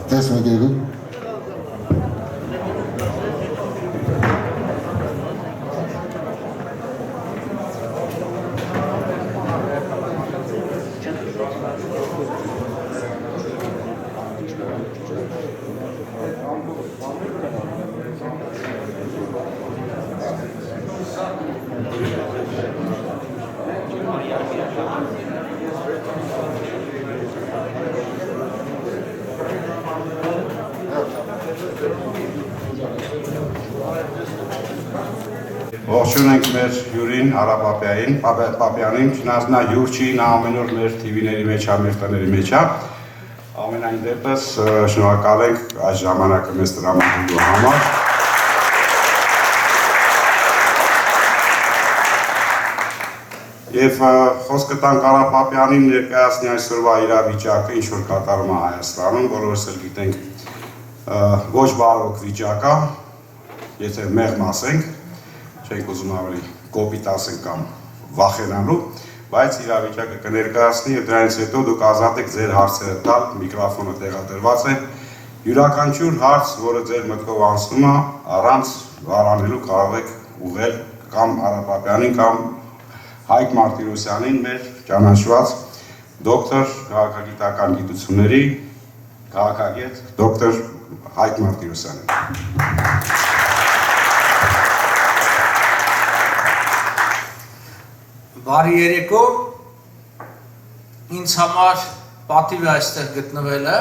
Test mi gelelim? Ողջունում ենք մեր հյուրին, Արա Պապյանին, չնայած նա հյուր չի, նա ամեն օր մեր TV-ների մեջ է, մեր տների մեջ է։ Ամենայն դեպս շնորհակալ ենք այս ժամանակը մեզ տրամադրելու համար։ Եվ խոսքը տանք Արա Պապյանին ներկայացնի այսօրվա իրավիճակը, ինչ որ կատարում է Հայաստանում, բոլորս էլ գիտենք ոչ բարոք վիճակ է, եթե մեղմ ասենք, չենք ուզում ավելի կոպիտ ասենք կամ վախենալու, բայց իրավիճակը կներկայացնի եւ դրանից հետո դուք ազատ եք ձեր հարցերը տալ, միկրոֆոնը տեղադրված է։ Յուրաքանչյուր հարց, որը ձեր մտքով անցնում է, առանց վարանելու կարող եք ուղղել կամ Արա Պապյանին կամ Հայկ Մարտիրոսյանին, մեր ճանաչված դոկտոր քաղաքագիտական գիտությունների քաղաքագետ դոկտոր Հայկ Մարտիրոսյանին։ Բարի երեկո, ինձ համար պատիվ է այստեղ գտնվելը,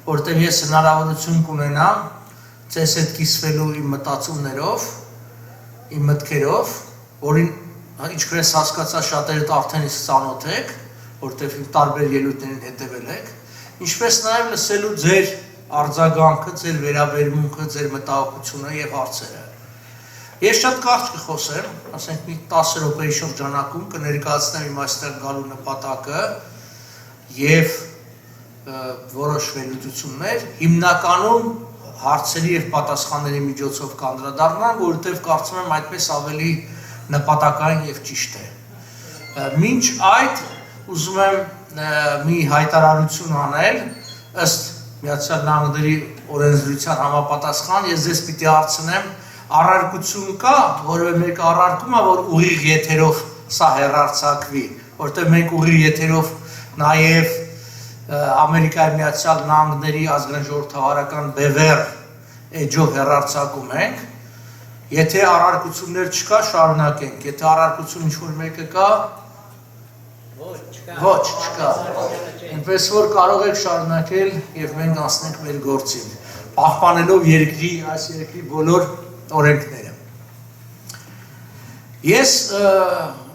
որտեղ ես հնարավորություն կունենամ ձեզ հետ կիսվելու իմ մտածումներով, իմ մտքերով, որին ինչպես հասկացա շատերդ արդեն իսկ ծանոթ եք, որտեղ տարբեր ելույթներին հետևել եք, ինչպես նաև լսելու ձեր արձագանքը, ձեր վերաբերմունքը, ձեր մտահոգությունը եւ հարցերը։ Ես շատ կարճ կխոսեմ, ասենք մի 10 րոպեի շրջանակում կներկայացնեմ իմ այստեղ գալու նպատակը եւ որոշ վերլուծություններ, հիմնականում հարցերի եւ պատասխանների միջոցով կանդրադառնամ, որովհետեւ կարծում եմ այդպես ավելի նպատակային եւ ճիշտ է։ Մինչ այդ ուզում եմ մի հայտարարություն անել ըստ Միացյալ Նահանգների օրենսդրության համապատասխան, ես ձեզ պիտի հարցնեմ առարկություն կա, որևէ մեկը առարկում է, որ ուղիղ եթերով սա հեռարձակվի, որտեղ մենք ուղիղ եթերով նաև Ամերիկայի Միացյալ Նահանգների ազգային ժողովրդավարական բևեռ էջով հեռարձակում ենք, եթե առարկություններ չկա, շարունակենք, եթե առարկություն ինչ-որ մեկը կա, ոչ, չկա, այնպես որ կարող եք շարունակել և մենք անցնենք մեր գործին, պահպանելով այս երկրի բոլոր օրենքները։ Ես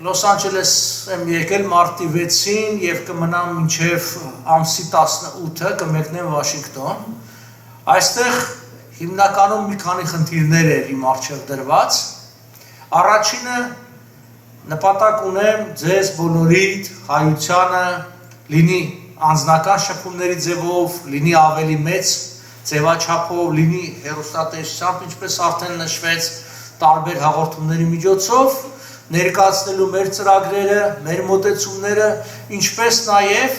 Լոս Անջելես եմ եկել մարտի 6-ին և կմնամ մինչև ամսի 18-ը կմեկնեմ Վաշինգտոն։ Այստեղ հիմնականում մի քանի խնդիրներ էր իմ առջև դրված։ Առաջինը նպատակ ունեմ ձեզ բոլորիդ հայությանը լինի անձնական շփումների ձևով, լինի ավելի մեծ ձևաչափով, լինի հեռուստատեսությամբ, ինչպես արդեն նշվեց, տարբեր հաղորդումների միջոցով, ներկայացնելու մեր ծրագրերը, մեր մոտեցումները, ինչպես նաև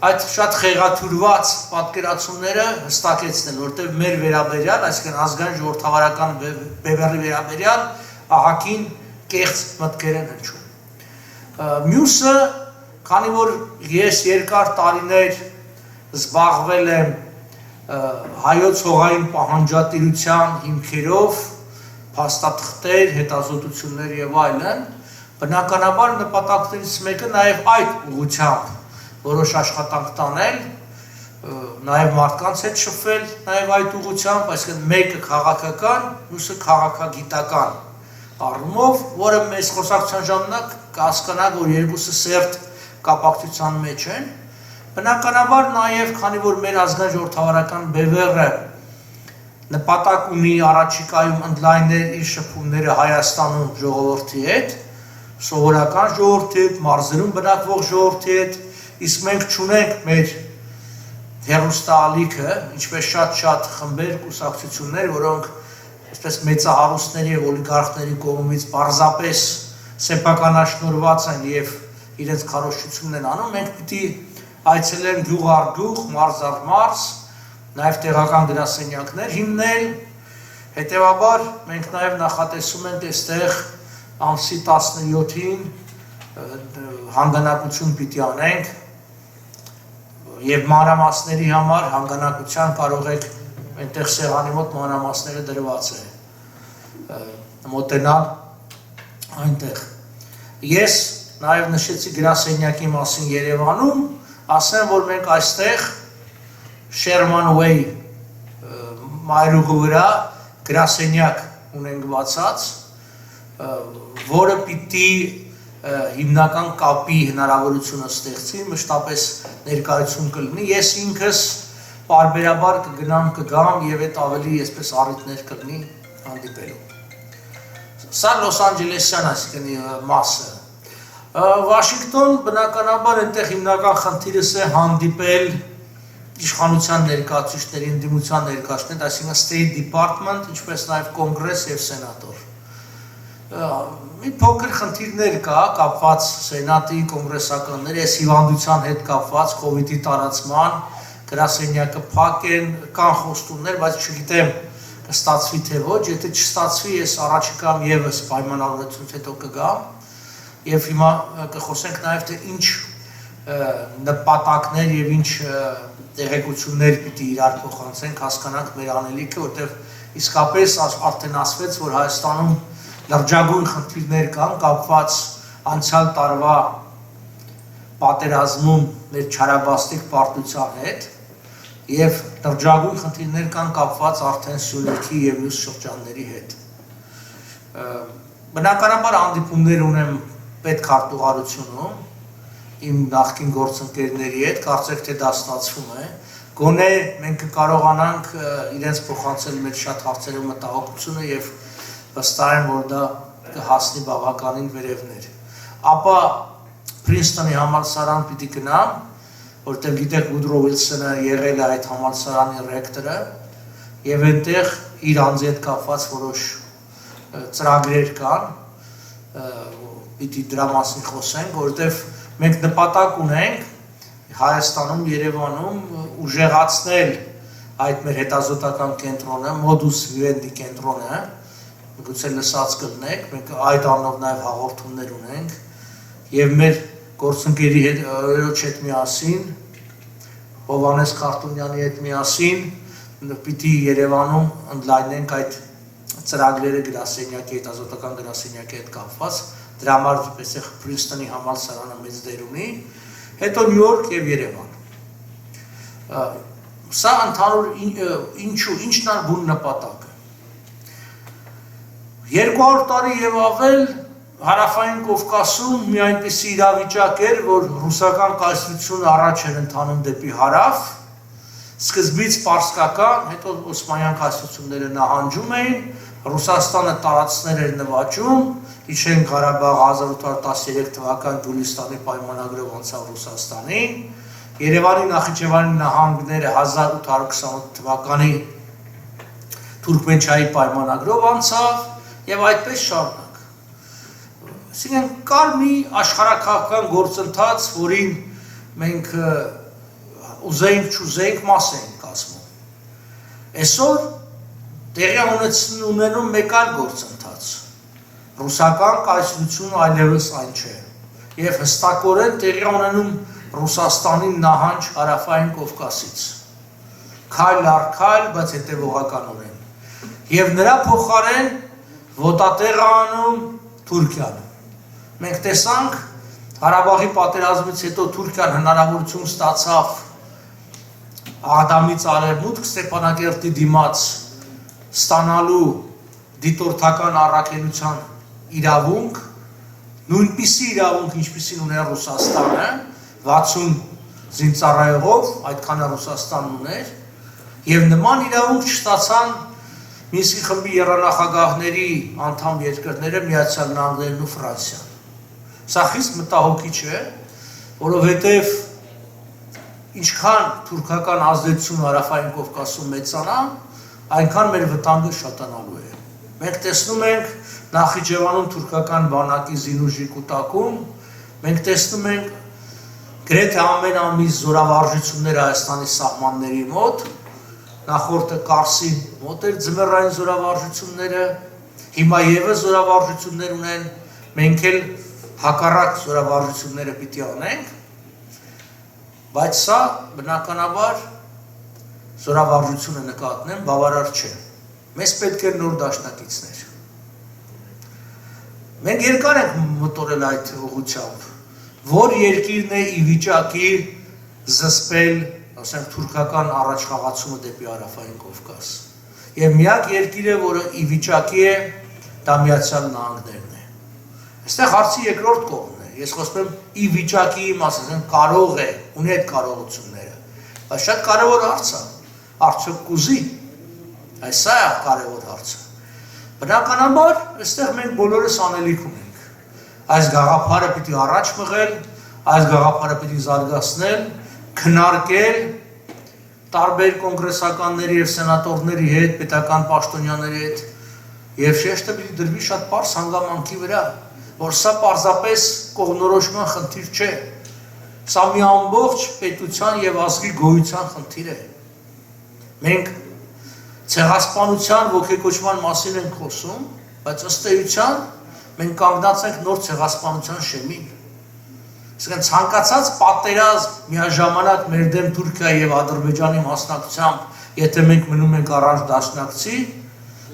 այդ շատ խեղաթյուրված պատկերացումները հստակեցնել, որտեղ մեր վերաբերյալ, այսինքն ազգային ժողովրդավարական բևեռի վերաբերյալ ահագին կեղծ մտքեր են հնչում։ Մյուսը, քանի որ ես երկար տարիներ զբաղվել եմ հայոց հողային պահանջատիրության հիմքերով, փաստաթղթեր, հետազոտություններ եւ այլն, բնականաբար նպատակներից մեկը նաեւ այդ ուղղությամբ որոշ աշխատանք տանել, նաեւ մարդկանց հետ շփվել, նաեւ այդ ուղղությամբ, այսինքն մեկը քաղաքական, մյուսը քաղաքագիտական առումով, որը մեծ խոսակցության ժամանակ կհասկանա, որ երկուսը սերտ կապակցության մեջ են, բնականաբար նաև, քանի որ մեր ազգային ժողովրդավարական բևեռը նպատակ ունի առաջիկայում ընդլայնել իր շփումները Հայաստանում ժողովրդի հետ, սովորական ժողովրդի հետ, մարզերում բնակվող ժողովրդի հետ, իսկ մենք չունենք մեր հեռուստաալիքը, ինչպես շատ խմբեր, կուսակցություններ, որոնք այսպես մեծահարուստների եւ օլիգարխների կողմից պարզապես սեփականաշնորհված են եւ իրենց քարոզչությունն են անում, մենք պիտի այցելենք գյուղ առ գյուղ, մարզ առ մարզ, նաեւ տեղական գրասենյակներ հիմնել, հետեւաբար մենք նաեւ նախատեսում ենք այստեղ ամսի 17-ին հանգանակություն պիտի անենք եւ մանրամասների համար հանգանակության կարող եք այնտեղ սեղանի մոտ մանրամասները դրված է մոտենալ այնտեղ ես նաեւ նշեցի գրասենյակի մասին Երևանում ասեմ որ մենք այստեղ Sherman Way մայրուղու վրա գրասենյակ ունենք բացած որը պիտի հիմնական կապի հնարավորությունը ստեղծի, մշտապես ներկայություն կլինի, ես ինքս պարբերաբար կգամ եւ այդ ավելի այսպես առիթներ կլինի հանդիպելու։ Սա Լոս Անջելեսյան այսինքն մասը։ Վաշինգտոն բնականաբար այնտեղ հիմնական խնդիրս է հանդիպել իշխանության ներկայացուցիչների, ընդդիմության ներկայացուցիչների, այսինքն State Department, ինչպես նաեւ Կոնգրես եւ Սենատոր։ Մի փոքր խնդիրներ կա կապված սենատի կոնգրեսականների այս հիվանդության հետ կապված COVID-ի տարածման գրասենյակը փակ են կան խոստումներ բայց չգիտեմ կստացվի թե ոչ եթե չստացվի ես առաջիկայում եւս պայմանավորությունից հետո կգամ եւ հիմա կխոսենք նաեւ թե ինչ նպատակներ եւ ինչ տեղեկություններ պիտի իրար փոխանցենք հասկանանք մեր անելիքը որտեղ իսկապես արդեն ասվեց որ Հայաստանում լրջագույն խնդիրներ կան կապված անցյալ տարվա պատերազմում մեր չարաբաստիկ պարտության հետ եւ լրջագույն խնդիրներ կան կապված արդեն Սյունիքի եւ մյուս շրջանների հետ բնականաբար հանդիպումներ ունեմ պետքարտուղարությունում իմ նախկին գործընկերների հետ կարծեք թե դա ստացվում է գոնե մենք կարողանանք իրենց փոխանցել մեր շատ հարցերով մտահոգությունը եւ վստահ եմ որ դա կհասնի բավականին վերևներ ապա Princeton-ի համալսարան պիտի գնամ որտեղ գիտեք Woodrow Wilson-ը եղել է այդ համալսարանի ռեկտորը եւ այնտեղ իր անձի հետ կապված որոշ ծրագրեր կան պիտի դրա մասին խոսենք որտեղ մենք նպատակ ունենք Հայաստանում Երևանում ուժեղացնել այդ մեր հետազոտական կենտրոնը Modus Vivendi կենտրոնը գուցե լսած կլնեք, մենք այդ առնով նաև հաղորդումներ ունենք եւ մեր գործընկերի հետ միասին Հովանես Քարտունյանի հետ միասին պիտի Երևանում ընդլայնենք այդ ծրագրերը գրասենյակի հետազոտական գրասենյակի հետ կապված դրա համար այսպես Princeton-ի համալսարանը մեծ դեր ունի հետո Նյու Յորք եւ Երևան սա ընդհանուր ինչն է բուն նպատակը 200 տարի եւ ավել հարավային Կովկասում մի այնպիսի իրավիճակ էր, որ ռուսական կայսրությունը առաջ էր ընթանում դեպի հարավ, սկզբից պարսկական, հետո օսմանյան կայսրությունները նահանջում էին, Ռուսաստանը տարածքներ էր նվաճում, Իջեն Ղարաբաղ 1813 թվական Գյուլիստանի պայմանագրով անցավ Ռուսաստանին, Երևանի Նախիջևանի նահանգները 1828 թվականի Թուրքմենչայի պայմանագրով անցավ եւ այդպես շարունակ։ Այսինքն կար մի աշխարհակահաղական գործընթաց, որին մենք ուզեինք չուզեինք մաս էինք կազմում։ Այսօր տեղի ունենում մեկ այլ գործընթաց։ Ռուսական կայսրությունը այլևս այն չէ։ Եվ հստակորեն տեղի ունենում Ռուսաստանի նահանջ հարավային Կովկասից։ Քայլ առ քայլ, բայց հետևողականորեն։ Եվ նրա փոխարեն ոտատեղ անում Թուրքիան։ Մենք տեսանք Ղարաբաղի պատերազմից հետո Թուրքիան հնարավորություն ստացավ Ադամից արևմուտք Ստեփանակերտի դիմաց ստանալու դիտորդական առաքելության իրավունք, նույնպիսի իրավունք, ինչպիսին ուներ Ռուսաստանը, 60 զինծառայողով, այդքանը Ռուսաստանն ուներ, եւ նման իրավունք չստացան Մինսկի խմբի եռանախագահների անդամ երկրները Միացյալ Նահանգներն ու Ֆրանսիան։ Սա խիստ մտահոգիչ է, որովհետև ինչքան թուրքական ազդեցությունը Հարավային Կովկասում մեծանա, այնքան մեր վտանգը շատանալու է։ Մենք տեսնում ենք Նախիջևանում թուրքական բանակի զինուժի կուտակում, մենք տեսնում ենք գրեթե ամեն ամիս զորավարժությունները Հայաստանի սահմանների մոտ, նախորդը Կարսի մոտ էր ձմեռային զորավարժությունները, հիմա ևս զորավարժություններ ունեն, մենք էլ հակառակ զորավարժությունները պիտի անենք, բայց սա բնականաբար զորավարժությունը նկատնեմ բավարար չէ։ Մեզ պետք է նոր դաշնակիցներ։ Մենք երկար ենք մտորել այդ ուղղությամբ, որ երկիրն է ի վիճակի զսպել, ասենք, թուրքական առաջխաղացումը դեպի Հարավային Կովկաս։ Եվ միակ երկիրը, որը ի վիճակի է, դա Միացյալ Նահանգներն է։ Այստեղ հարցի երկրորդ կողմն է։ Ես խոսում եմ ի վիճակի ասեմ, կարող է, ունի այդ կարողությունները։ Բայց շատ կարևոր հարց է, արդյոք կուզի։ Այս սա է կարևոր հարցը։ Բնականաբար, այստեղ մենք բոլորս անելիք ունենք։ Այս գաղափարը պիտի առաջ մղել, այս գաղափարը պիտի զարգացնել, քննարկել տարբեր կոնգրեսականների եւ սենատորների հետ, պետական պաշտոնյաների հետ, եւ շեշտը պիտի դրվի շատ պարզ հանգամանքի վրա, որ սա պարզապես կողմնորոշման խնդիր չէ։ Սա մի ամբողջ պետության եւ ազգի գոյության խնդիր է։ Մենք ցեղասպանության ոգեկոչման մասին ենք խոսում, բայց ըստ էության մենք կանգնած ենք նոր ցեղասպանության շեմին։ Այսինքն ցանկացած պատերազմ միաժամանակ մեր դեմ Թուրքիայի եւ Ադրբեջանի մասնակցությամբ, եթե մենք մնում ենք առանց դաշնակցի,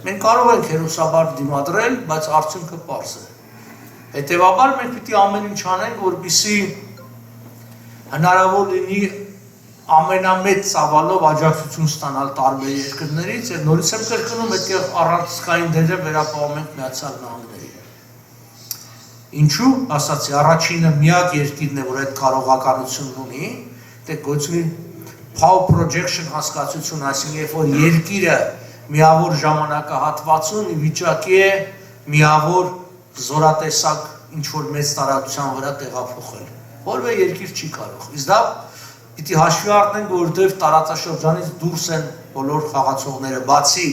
մենք կարող ենք հերոսաբար դիմադրել, բայց արդյունքը պարզ է։ Հետևաբար մենք պիտի ամեն ինչ անենք, որպեսզի հնարավոր լինի ամենամեծ ծավալով աջակցություն ստանալ տարբեր երկրներից եւ նորից եմ կրկնում, այդտեղ առանցքային դերը վերապահում ենք Միացյալ Նահանգների։ Ինչու, ասացի, առաջինը միակ երկիրն է, որ այդ կարողականությունն ունի, դե գոչվի power projection հասկացություն, այսինքն երբ որ երկիրը միավոր ժամանակահատվածում ի վիճակի է միավոր զորատեսակ ինչ որ մեծ տարածության վրա տեղափոխել։ Որևէ երկիր չի կարող։ Իսկ դա պիտի հաշվի առնենք, որովհետև տարածաշրջանից դուրս են բոլոր խաղացողները, բացի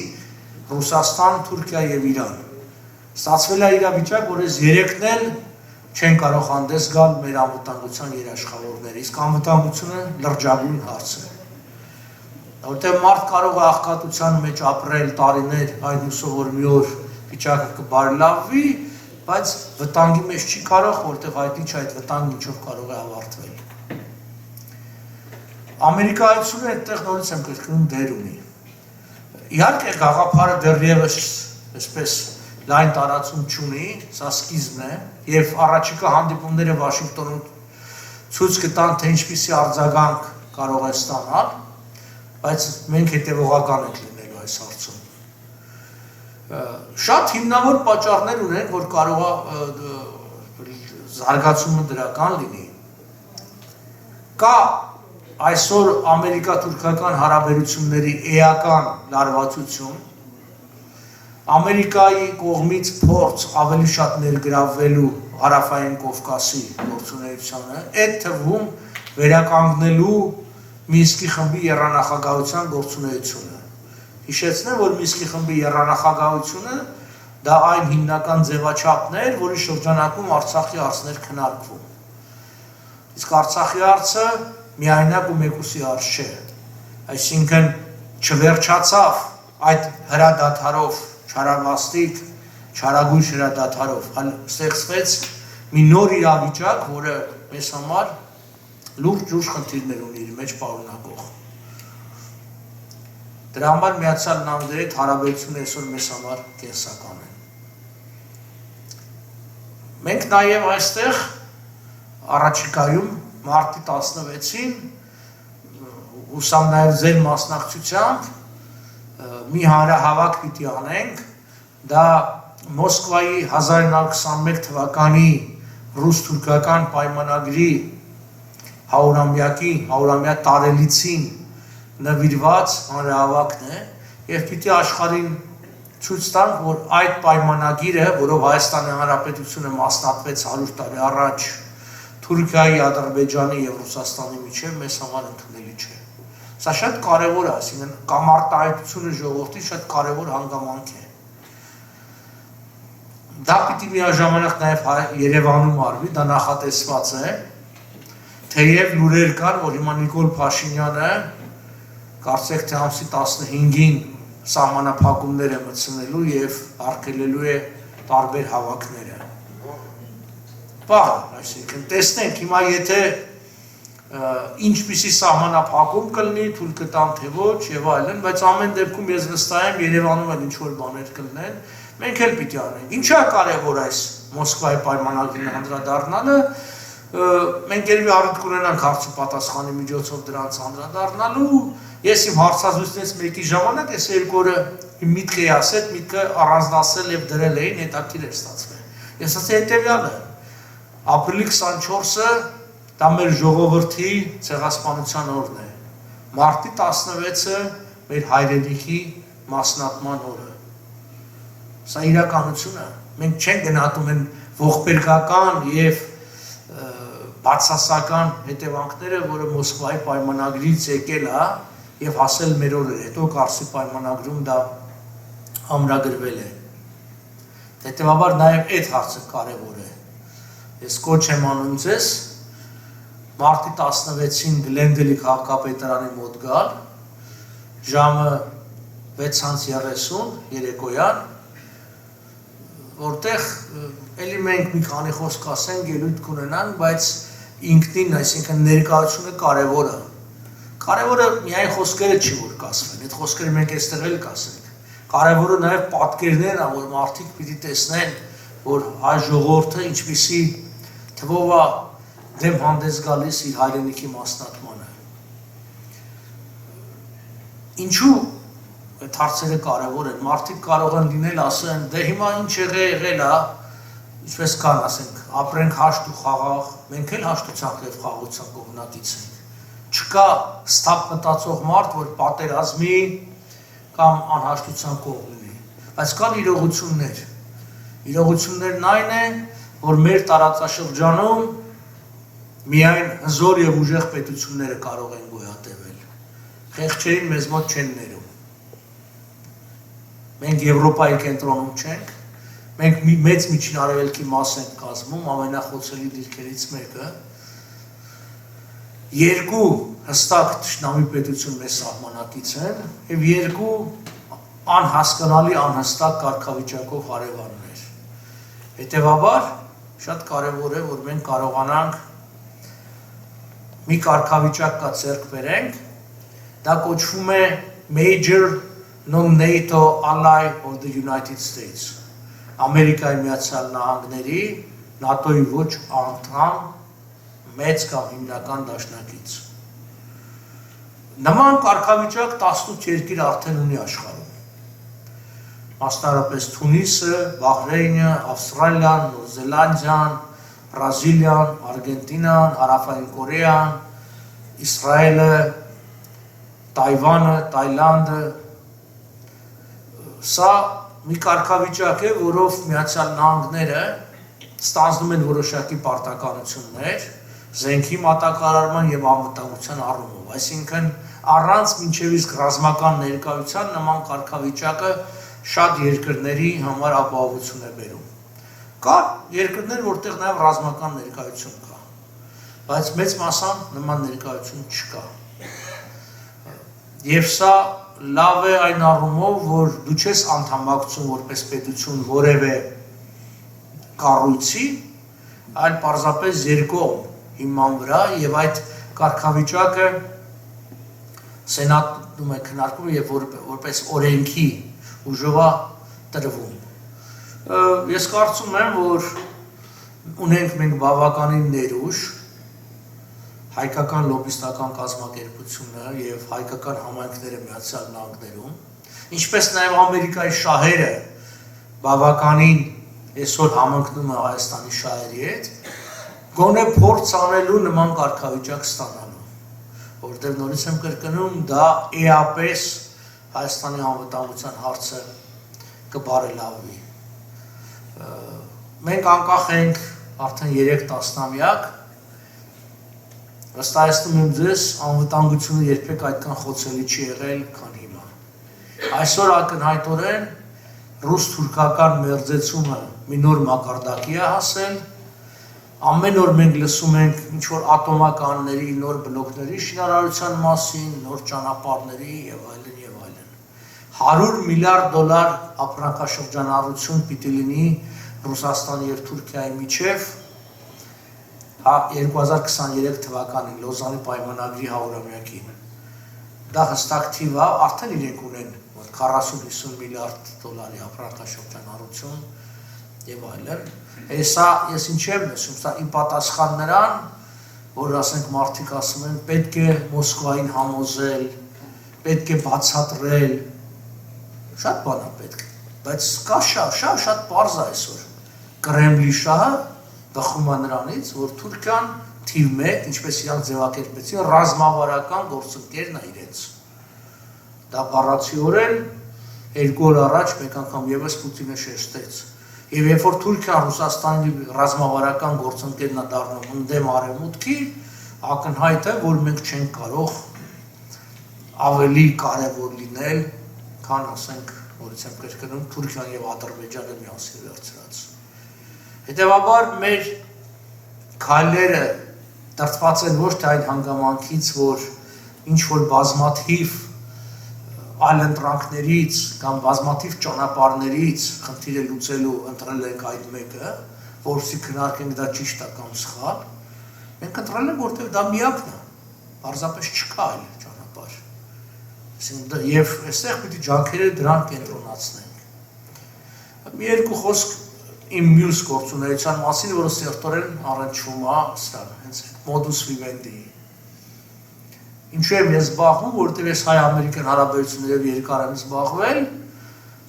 Ռուսաստան, Թուրքիա եւ Իրան։ Ստացվել է իրավիճակ, որ այս երեքն էլ չեն կարող հանդես գալ մեր անվտանգության երաշխավորները, իսկ անվտանգությունը լրջագույն հարց է։ Որտեղ մարդ կարող է աղքատության մեջ ապրել տարիներ, այն հուսով որ մի օր վիճակը կբարելավվի, բայց վտանգի մեջ չի կարող, որտեղ հայտնի չէ այդ վտանգը ինչով կարող է ավարտվել։ Ամերիկայությունը այդտեղ նորից եմ կրկնում դեր ունի։ Իհարկե գաղափարը դեռևս այսպես լայն տարածում չունի, սա սկիզբն է, եւ առաջիկա հանդիպումները Վաշինգտոնում ցույց կտան, թե ինչպիսի արձագանք կարող է ստանալ, բայց մենք հետևողական ենք լինելու այս հարցում։ Շատ հիմնավոր պատճառներ ունենք, որ կարող է զարգացումը դրական լինի։ Կա այսօր ամերիկա-թուրքական հարաբերությունների էական լարվածություն, Ամերիկայի կողմից փորձ ավելի շատ ներգրավվելու Հարավային Կովկասի գործունեությանը, այդ թվում վերականգնելու Մինսկի խմբի եռանախագահության գործունեությունը։ Հիշեցնեմ, որ Մինսկի խմբի եռանախագահությունը դա այն հիմնական ձևաչափն էր, որի շրջանակում Արցախի հարցներ քննարկվում։ Իսկ Արցախի հարցը միայնակ ու մեկուսի հարց չէ, այսինքն չվերջացավ այդ հրադադարով, չարավաստիկ, չարագույն հրադադարով, այլ ստեղծվեց մի նոր իրավիճակ, որը մեզ համար լուրջ խնդիրներ ունի իր մեջ պարունակող։ Դրա համար Միացյալ Նահանգների հետ հարաբերությունները այսօր մեզ համար կենսական են։ Մենք նաև այստեղ առաջիկայում մարտի 16-ին հուսամ նաև ձեր մասնակցությամբ մի հանրահավաք պիտի անենք, դա Մոսկվայի 1921 թվականի ռուս-թուրքական պայմանագրի 100-ամյա տարելիցին նվիրված հանրահավաքն է եւ պիտի աշխարհին ցույց տանք, որ այդ պայմանագիրը, որով Հայաստանի Հանրապետությունը մասնատվեց 100 տարի առաջ, Թուրքիայի, Ադրբեջանի եւ Ռուսաստանի միջեւ մեզ համար ընդունելի չէ։ Սա շատ կարեւոր է, այսինքն կամարտահայտությունը ժողովրդի շատ կարեւոր հանգամանք է։ Դա պիտի միաժամանակ նաեւ Երևանում արվի, դա նախատեսված է, թեև լուրեր կան, որ հիմա Նիկոլ Փաշինյանը կարծեք թե ամսի 15-ին սահմանափակումներ է մտցնելու եւ արգելելու է տարբեր հավաքները։ Բան, այսինքն տեսնենք հիմա եթե ինչպիսի սահմանափակում կլինի, թույլ կտան թե ոչ եւ այլն, բայց ամեն դեպքում ես վստահ եմ Երևանում էլ ինչ որ բաներ կլինեն, մենք էլ պիտի անենք։ Ինչա կարևոր այս Մոսկվայի պայմանագրին անդրադառնալը, մենք երևի առիթ կունենանք հարցի պատասխանի միջոցով դրանց անդրադառնալու։ Ես իմ հարցազրույցներից մեկի ժամանակ այս երկու օրը իմ միտքը ասել, միտքը առանձնացել եւ դրել էին, հետաքրքիր էր ստացվել։ Ես ասացի հետեւյալը. ապրիլի 24-ը դա մեր ժողովրդի ցեղասպանության օրն է։ Մարտի 16-ը մեր հայրենիքի մասնատման օրը։ Սա իրականություն է։ Մենք չենք գնահատում են ողբերգական եւ բացասական հետևանքները, որը Մոսկվայի պայմանագրից եկել է եւ հասել մեր օրերը, հետո Կարսի պայմանագրում դա ամրագրվել է։ Հետևաբար նաեւ այդ հարցը կարեւոր է։ Ես կոչ եմ անում ձեզ մարտի 16-ին Գլենդելի քաղաքապետարանի մոտ գալ, ժամը 6:30 երեկոյան, որտեղ էլի մենք մի քանի խոսք ասենք, ելույթ կունենանք, բայց ինքնին, այսինքն ներկայությունը կարևոր է։ Կարևորը միայն խոսքերը չի որ կասվեն, այդ խոսքերը մենք այստեղ էլ կասենք։ Կարևորը նաև պատկերներն են, որ մարդիկ պիտի տեսնեն, որ հայ ժողովուրդը ինչպիսի թվով է դեմ հանդես գալիս իր հայրենիքի մասնատմանը։ Ինչու այդ հարցերը կարևոր են։ Մարդիկ կարող են լինել ասեն, դե հիմա ինչ եղել է, ինչպես կան ասենք, ապրենք հաշտ ու խաղաղ, մենք էլ հաշտությամբ եւ խաղաղությամբ կողմնակից ենք։ Չկա ստապ մտածող մարդ, որ պատերազմի կամ անհաշտության կողմ լինի, բայց կան իրողություններ։ Իրողություններն այն են, որ մեր տարածաշրջանում միայն հզոր եւ ուժեղ պետությունները կարող են գոյատևել։ Խեղճերին մեզ մոտ չեն ներում։ Մենք Եվրոպայի կենտրոնում չենք, մենք մեծ միջին արևելքի մաս ենք կազմում, ամենախոցելի դիրքերից մեկը։ Երկու հստակ թշնամի պետություն մեզ սահմանակից են եւ երկու անհասկանալի անհստակ կարգավիճակով հարևաններ։ Հետևաբար շատ կարևոր է, որ մենք կարողանանք մի կարգավիճակ կա ձեռք բերենք, դա կոչվում է Major Non-NATO Ally of the United States, Ամերիկայի Միացյալ Նահանգների ՆԱՏՕ-ի ոչ անդամ մեծ կամ հիմնական դաշնակից։ Նման կարգավիճակ 18 երկիր արդեն ունի աշխարհում։ Մասնարարպես Թունիսը, Բահրեյնը, Ավստրալիան, Նոր Զելանդիան, Բրազիլիան, Արգենտինան, Հարավային Կորեան, Իսրայելը, Թայվանը, Թայլանդը։ Սա մի կարգավիճակ է, որով Միացյալ Նահանգները ստանձնում են որոշակի պարտականություններ զենքի մատակարարման եւ անվտանգության առումով, այսինքն առանց մինչև իսկ ռազմական ներկայության նման կարգավիճակը շատ երկրների համար ապահովություն է բերում։ Կա երկրներ, որտեղ նաեւ ռազմական ներկայություն կա, բայց մեծ մասամբ նման ներկայություն չկա։ Եվ սա լավ է այն առումով, որ դու չես անդամակցում որպես պետություն որևէ կառույցի, այլ պարզապես երկկողմ հիման վրա եւ այդ կարգավիճակը սենատում է քննարկվում եւ որպես օրենքի ուժով է տրվում։ Ես կարծում եմ, որ ունենք մենք բավականին ներուժ հայկական լոբիստական կազմակերպությունը եւ հայկական համայնքները Միացյալ Նահանգներում, ինչպես նաեւ Ամերիկայի շահերը բավականին այսօր համընկնում է Հայաստանի շահերի հետ, գոնե փորձ անելու նման կարգավիճակ ստանալու, որտեղ նորից եմ կրկնում, դա էապես Հայաստանի անվտանգության հարցը կբարելավի։ Մենք անկախ ենք արդեն 3 տասնամյակ վստահեցնում եմ ձեզ, անվտանգությունը երբեք այդքան խոցելի չի եղել, քան հիմա։ Այսօր ակնհայտորեն ռուս-թուրքական մերձեցումը մի նոր մակարդակի է հասել, ամեն օր մենք լսում ենք ինչ-որ ատոմականների, նոր բլոկների շինարարության մասին, նոր ճանապարհների եւ այլն եւ այլն։ 100 միլիարդ դոլար ապրանքաշրջանառություն պիտի լինի Ռուսաստանի եւ Թուրքիայի միջև 2023 թվականին Լոզանի պայմանագրի 100-ամյակին։ Դա հստակ թիվ է, արդեն իրենք ունեն 40-50 միլիարդ դոլարի ապրանքաշրջանառություն եւ այլն։ Հեսա ես ինչ եմ լսում, սա ի պատասխան նրան, որ ասենք մարդիկ ասում են պետք է Մոսկվային համոզել, պետք է բացատրել, շատ բան է պետք, բայց կա շատ պարզ է այսօր։ Կրեմլի շահը բխում է նրանից, որ Թուրքիան թիվ 1, ինչպես իրանք ձևակերպեցին, ռազմավարական գործընկերն է իրենց։ Դա բառացիորեն 2 օր առաջ մեկ անգամ եւս Պուտինը շեշտեց։ Եվ երբ որ Թուրքիան Ռուսաստանի ռազմավարական գործընկերն է դառնում ընդդեմ արևմուտքի, ակնհայտ է, որ մենք չենք կարող ավելի կարևոր լինել, քան ասենք, որից եմ կրկնում, Թուրքիան եւ Ադրբեջանը միասին վերցրած։ Հետևաբար մեր քայլերը դրդված են ոչ թե այն հանգամանքից, որ ինչ որ բազմաթիվ այլընտրանքներից կամ բազմաթիվ ճանապարհներից խնդիրը լուծելու ընտրել ենք այդ մեկը, որովհետեւ քննարկենք դա ճիշտ է կամ սխալ, մենք ընտրել ենք, որովհետեւ դա միակն է, պարզապես չկա այլ ճանապարհ։ Այսինքն եւ այստեղ պիտի ջանքերը դրան կենտրոնացնենք։ Մի երկու խոսք իմ մյուս գործունեության մասին, որը սերտորեն առնչվում է սա, հենց modus vivendi։ Ինչու եմ ես զբաղվում, որովհետև ես հայ-ամերիկյան հարաբերություններով երկար եմ զբաղվել,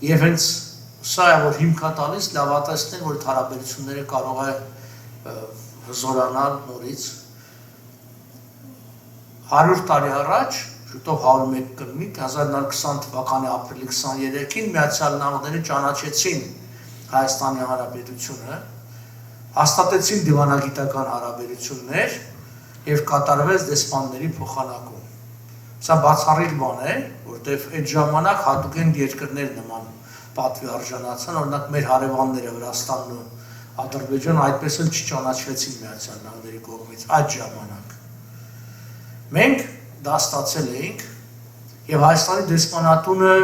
եւ հենց սա է, որ հիմք է տալիս լավատեսնել, որ այդ հարաբերությունները կարող է հզորանալ նորից։ 100 տարի առաջ, շուտով 101 կլինի, 1920 թվականի ապրիլի 23-ին Միացյալ Նահանգները ճանաչեցին Հայաստանի Հանրապետությունը, հաստատեցին դիվանագիտական հարաբերություններ եւ կատարվեց դեսպանների փոխանակում։ Սա բացառիկ բան է, որտեղ այդ ժամանակ հատուկ են երկրներ նման պատվի արժանացան, օրինակ մեր հարևանները Վրաստանն ու Ադրբեջանը այդպես էլ չճանաչվեցին Միացյալ Նահանգների կողմից այդ ժամանակ։ Մենք դա ստացել էինք եւ Հայաստանի դեսպանատունը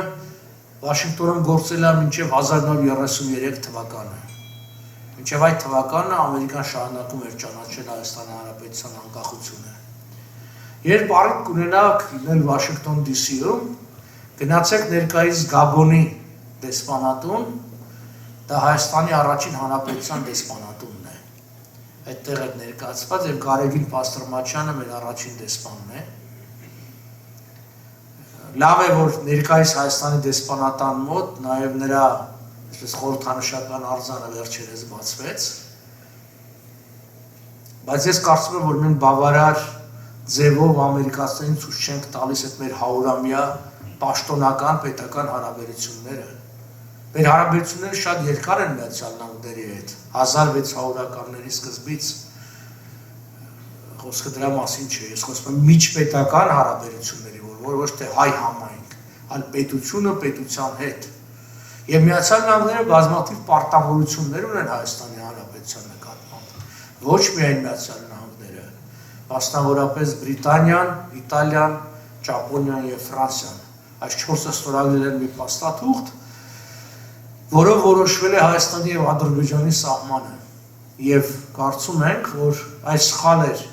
Վաշինգտոնում գործել է մինչև 1933 թվականը։ Մինչև այդ թվականը Ամերիկան շարունակում էր ճանաչել Հայաստանի Հանրապետության անկախությունը։ Երբ առիթ կունենաք լինել Վաշինգտոն DC-ում, գնացեք ներկայիս Գաբոնի դեսպանատուն, դա Հայաստանի առաջին հանրապետության դեսպանատունն է։ Այդտեղ է ներկայացված եւ Գարեգին Պաստրմաչյանը մեր առաջին դեսպանն է։ Լավ է, որ ներկայիս Հայաստանի դեսպանատան մոտ նաև նրա խորհրդանշական արձանը վերջերս բացվեց, բայց ես կարծում եմ, որ մենք բավարար ձևով ամերիկացիներին ցույց չենք տալիս այդ մեր 100-ամյա պաշտոնական պետական հարաբերությունները։ Մեր հարաբերությունները շատ երկար են Միացյալ Նահանգների հետ, 1600-ականների սկզբից, խոսքը դրա մասին չէ, ես խոսում եմ միջպետական հարաբերությունների, որ ոչ թե հայ համայնք, այլ պետությունը պետության հետ։ Եվ Միացյալ Նահանգները բազմաթիվ պարտավորություններ ունեն Հայաստանի Հանրապետության նկատմամբ։ Ոչ միայն Միացյալ Նահանգները, մասնավորապես Բրիտանիան, Իտալիան, Ճապոնիան եւ Ֆրանսիան։ Այս 4-ը ստորագրել են մի փաստաթուղթ, որով որոշվել է Հայաստանի եւ Ադրբեջանի սահմանը։ Եվ կարծում ենք, որ այս սխալ էր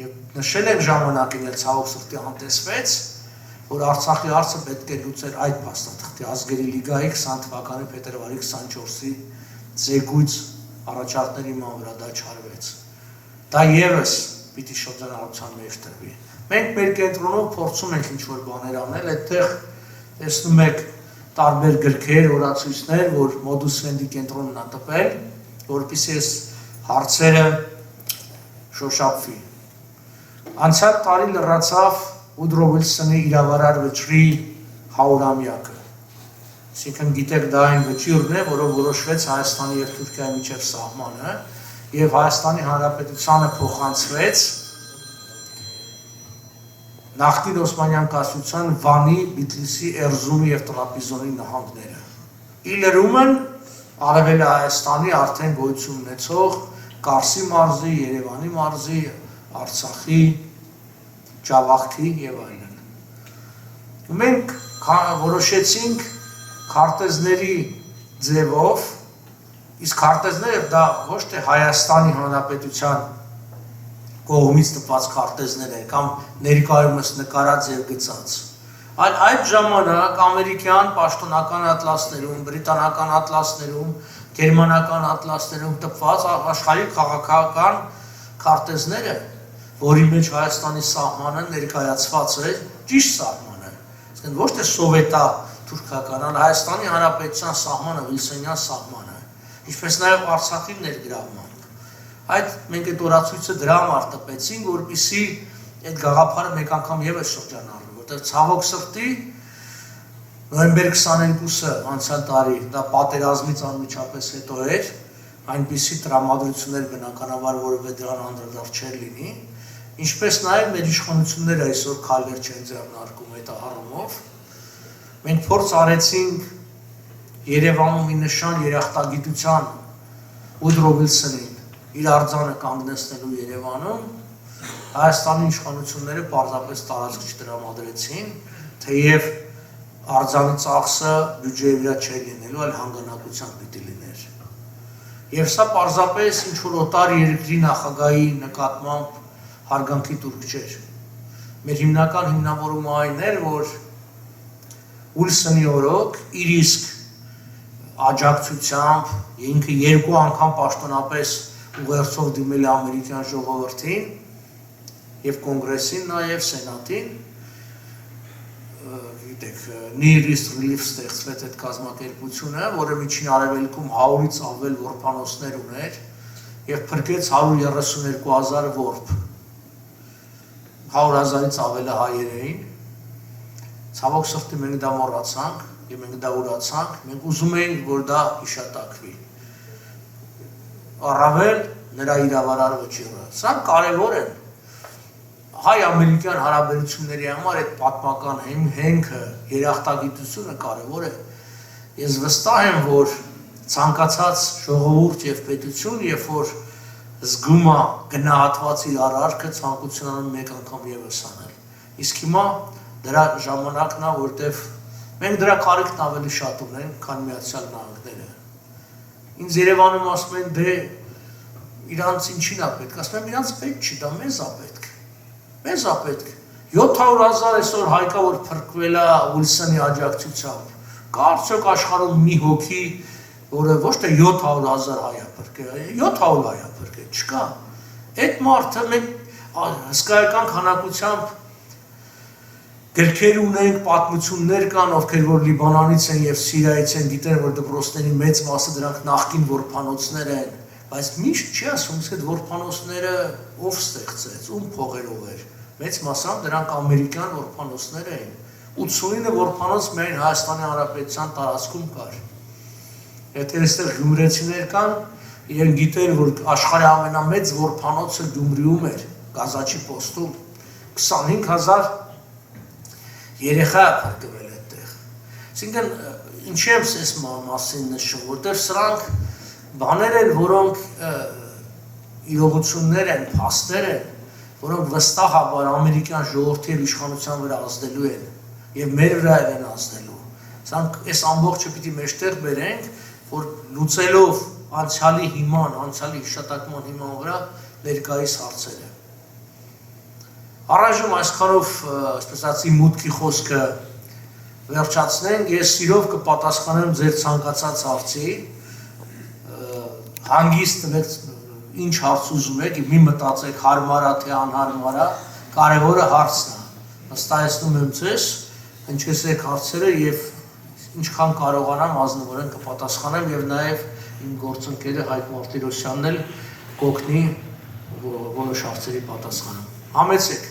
եւ նշել են ժամանակին էլ ցավոք սրտի անտեսվեց, որ Արցախի հարցը պետք է լուծել այդ փաստաթղթի ազգերի լիգայի 20 թվականի փետրվարի 24-ի զեկույց առաջարկների ման վրա դա չարվեց։ Դա եւս պիտի շրջանառության մեջ տրվի։ Մենք մեր կենտրոնում փորձում ենք ինչ-որ բաներ անել, այդտեղ տեսնում եք տարբեր գրքեր, օրացույցներ, որ modus vivendi կենտրոնն է տպել, որպեսզի այս հարցերը շոշափվի։ Անցյալ տարի լրացավ Woodrow Wilson-ի իրավարար վճռի 100-ամյակը։ Այսինքն գիտեք դա այն վճիռն է, որով որոշվեց Հայաստանի եւ Թուրքիայի միջև սահմանը եւ Հայաստանի Հանրապետությանը փոխանցվեց նախկին Օսմանյան կայսրության Վանի, Բիթլիսի, Էրզրումի եւ Տրապիզոնի նահանգները։ Իլերումն Արևելի Հայաստանի արդեն գոյություն ունեցող Կարսի մարզի, Երևանի մարզի, Արցախի, Ջավախքի եւ այլն։ Մենք որոշեցինք քարտեզների ձևով, իսկ քարտեզները դա ոչ թե Հայաստանի Հանրապետության կողմից տված քարտեզներ են կամ ներկայումս նկարած եւ գծած, այլ այդ ժամանակ ամերիկյան պաշտոնական ատլասներում, բրիտանական ատլասներում, գերմանական ատլասներում տպված աշխարհի քաղաքական քարտեզները, որի մեջ Հայաստանի սահմանը ներկայացված է, ճիշտ սահմանը, այսինքն ոչ թե սովետա թուրքական, այլ Հայաստանի Հանրապետության սահմանը, Վիլսոնյան սահմանը, ինչպես նաեւ Արցախի ներգրավմամբ։ Այդ մենք այդ օրացույցը դրա համար տպեցինք, որպեսզի այդ գաղափարը մեկ անգամ եւս շրջանառվի, որտեղ ցավոք սրտի նոյեմբեր 22-ը անցյալ տարի դա պատերազմից անմիջապես հետո էր, այնպիսի տրամադրություններ բնականաբար որևէ դրան անդրադարձ չէր լինի, ինչպես նաեւ մեր իշխանությունները այսօր քայլեր չեն ձեռնարկում այդ առումով։ Մենք փորձ արեցինք Երևանում մի նշան երախտագիտության Ուդրո Վիլսոնին իր արձանը կանգնեցնելու Երևանում, Հայաստանի իշխանությունները պարզապես տարածք չտրամադրեցին, թեև արձանի ծախսը բյուջեի վրա չէր լինելու, այլ հանգանակությամբ պիտի լիներ։ Եվ սա պարզապես ինչ-որ օտար երկրի նախագահի նկատմամբ հարգանքի տուրք չէր։ Մեր հիմնական հիմնավորումը այն էր, որ Ուիլսոնի օրոք իր իսկ աջակցությամբ ինքը երկու անգամ պաշտոնապես ուղերձով դիմել է ամերիկյան ժողովրդին եւ կոնգրեսին, նաեւ սենատին, գիտեք, Near East Relief ստեղծվեց այդ կազմակերպությունը, որը միջին արևելքում 100-ից ավել որբանոցներ ուներ եւ փրկեց 132,000 որբ։ 100,000-ից ավելը հայեր էին։ Ցավոք սրտի մենք դա մոռացանք եւ մենք դա ուրացանք, մենք ուզում էինք, որ դա հիշատակվի։ Առավել նրա իրավարար վճիռը։ Սա կարևոր է հայ-ամերիկյան հարաբերությունների համար այդ պատմական հենքը, երախտագիտությունը կարևոր է։ Ես վստահ եմ, որ ցանկացած ժողովուրդ եւ պետություն, երբ որ զգում է գնահատված իր արարքը, ցանկություն անում մեկ անգամ եւս անել։ Իսկ հիմա դրա ժամանակն է, որտեվ մենք դրա կարիքն ավելի շատ ունենք, քան Միացյալ Նահանգները։ Ինձ Երևանում ասում են, դե իրանց ինչին է պետք, ասում եմ, իրանց պետք չի, դա մեզ է պետք։ Մեզ է պետք։ 700,000 այսօր հայկա, որ փրկվել է Ուիլսոնի աջակցությամբ։ Կա արդյոք աշխարհում մի հոգի, որը ոչ թե 700,000 հայ է փրկել, 700 հայ է փրկել, չկա։ Այդ մարդը մենք հսկայական քանակությամբ գրքեր ունենք, պատմություններ կան, ովքեր որ Լիբանանից են եւ Սիրիայից են, գիտեն, որ դպրոցների մեծ մասը դրանք նախկին որբանոցներ են, բայց միշտ չի ասում, այդ որբանոցները ով ստեղծեց, ում փողերով էր։ Մեծ մասամբ դրանք ամերիկյան որբանոցներ էին։ 89 որբանոց միայն Հայաստանի Հանրապետության տարածքում կար։ Եթե այստեղ գյումրեցիներ կան, իրենք գիտեն, որ աշխարհի ամենամեծ որբանոցը Գյումրիում էր, Գազաչի պոստում, 25,000 երեխա փրկվել այդտեղ։ Այսինքն ինչի եմ այս մասին նշում, որտեղ սրանք բաներ են, որոնք իրողություններ են, փաստեր են, որոնք վստահաբար ամերիկյան ժողովրդի եւ իշխանության վրա ազդելու են եւ մեր վրա են ազդելու։ Սրանք այս ամբողջը պիտի մեջտեղ բերենք, որ լուծելով անցյալի հիման, անցյալի հիշատակման հիման վրա ներկայիս հարցերը։ Առայժմ այսքանով, այսպես ասի, մուտքի խոսքը վերջացնենք, ես սիրով կպատասխանեմ ձեր ցանկացած հարցի, հանգիստ տվեք ինչ հարց ուզում եք, մի մտածեք հարմար է թե անհարմար է, կարևորը հարցն է։ Վստահեցնում եմ ձեզ, հնչեցեք հարցերը եւ ինչքան կարողանամ ազնվորեն կպատասխանեմ եւ նաեւ իմ գործընկերը Հայկ Մարտիրոսյանն էլ կօգնի որոշ հարցերի պատասխանում։ Համեցեք։